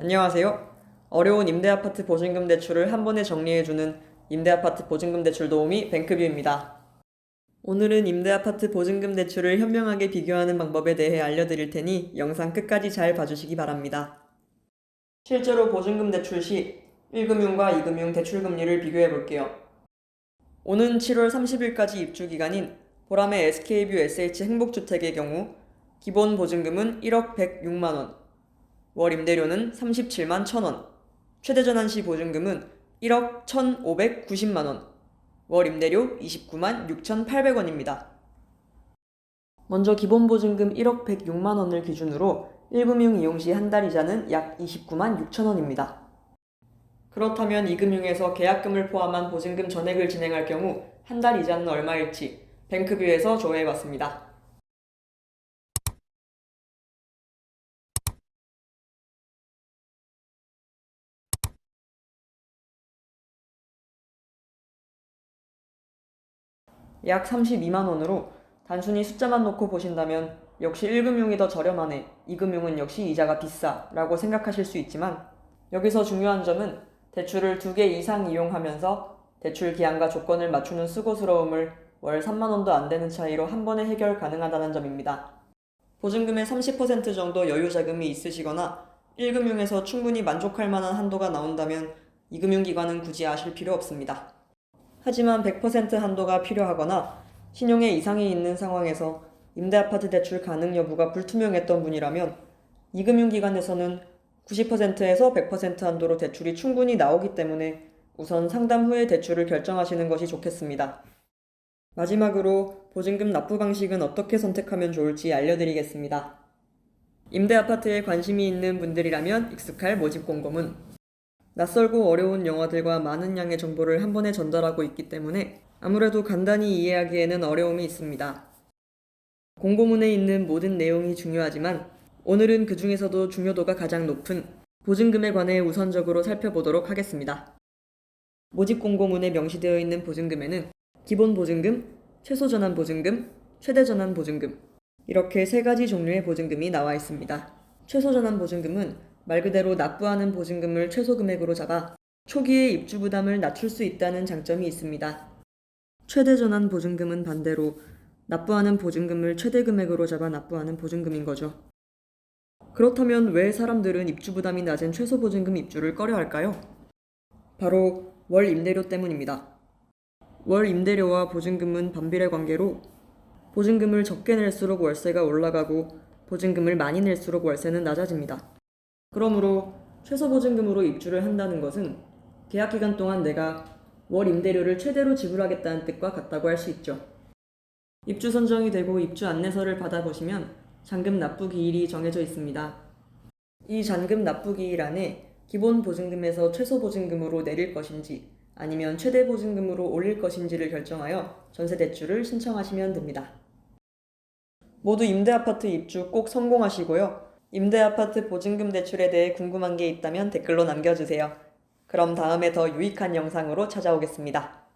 안녕하세요. 어려운 임대아파트 보증금 대출을 한 번에 정리해주는 임대아파트 보증금 대출 도우미 뱅크뷰입니다. 오늘은 임대아파트 보증금 대출을 현명하게 비교하는 방법에 대해 알려드릴 테니 영상 끝까지 잘 봐주시기 바랍니다. 실제로 보증금 대출 시 1금융과 2금융 대출 금리를 비교해 볼게요. 오는 7월 30일까지 입주 기간인 보람의 SK뷰 SH 행복주택의 경우 기본 보증금은 1억 106만원, 월 임대료는 37만 1천원, 최대 전환시 보증금은 1억 1,590만원, 월 임대료 29만 6,800원입니다. 먼저 기본 보증금 1억 106만원을 기준으로 1금융 이용시 한 달 이자는 약 29만 6천원입니다. 그렇다면 2금융에서 계약금을 포함한 보증금 전액을 진행할 경우 한 달 이자는 얼마일지 뱅크뷰에서 조회해봤습니다. 약 32만원으로 단순히 숫자만 놓고 보신다면 역시 1금융이 더 저렴하네, 2금융은 역시 이자가 비싸 라고 생각하실 수 있지만 여기서 중요한 점은 대출을 2개 이상 이용하면서 대출 기한과 조건을 맞추는 수고스러움을 월 3만원도 안 되는 차이로 한 번에 해결 가능하다는 점입니다. 보증금의 30% 정도 여유 자금이 있으시거나 1금융에서 충분히 만족할 만한 한도가 나온다면 2금융기관은 굳이 아실 필요 없습니다. 하지만 100% 한도가 필요하거나 신용에 이상이 있는 상황에서 임대아파트 대출 가능 여부가 불투명했던 분이라면 2금융기관에서는 90%에서 100% 한도로 대출이 충분히 나오기 때문에 우선 상담 후에 대출을 결정하시는 것이 좋겠습니다. 마지막으로 보증금 납부 방식은 어떻게 선택하면 좋을지 알려드리겠습니다. 임대아파트에 관심이 있는 분들이라면 익숙할 모집 공고문. 낯설고 어려운 영어들과 많은 양의 정보를 한 번에 전달하고 있기 때문에 아무래도 간단히 이해하기에는 어려움이 있습니다. 공고문에 있는 모든 내용이 중요하지만 오늘은 그 중에서도 중요도가 가장 높은 보증금에 관해 우선적으로 살펴보도록 하겠습니다. 모집 공고문에 명시되어 있는 보증금에는 기본 보증금, 최소 전환 보증금, 최대 전환 보증금 이렇게 3가지 종류의 보증금이 나와 있습니다. 최소 전환 보증금은 말 그대로 납부하는 보증금을 최소 금액으로 잡아 초기에 입주 부담을 낮출 수 있다는 장점이 있습니다. 최대 전환 보증금은 반대로 납부하는 보증금을 최대 금액으로 잡아 납부하는 보증금인 거죠. 그렇다면 왜 사람들은 입주 부담이 낮은 최소 보증금 입주를 꺼려할까요? 바로 월 임대료 때문입니다. 월 임대료와 보증금은 반비례 관계로 보증금을 적게 낼수록 월세가 올라가고 보증금을 많이 낼수록 월세는 낮아집니다. 그러므로 최소 보증금으로 입주를 한다는 것은 계약 기간 동안 내가 월 임대료를 최대로 지불하겠다는 뜻과 같다고 할 수 있죠. 입주 선정이 되고 입주 안내서를 받아보시면 잔금 납부 기일이 정해져 있습니다. 이 잔금 납부 기일 안에 기본 보증금에서 최소 보증금으로 내릴 것인지 아니면 최대 보증금으로 올릴 것인지를 결정하여 전세대출을 신청하시면 됩니다. 모두 임대아파트 입주 꼭 성공하시고요. 임대아파트 보증금 대출에 대해 궁금한 게 있다면 댓글로 남겨주세요. 그럼 다음에 더 유익한 영상으로 찾아오겠습니다.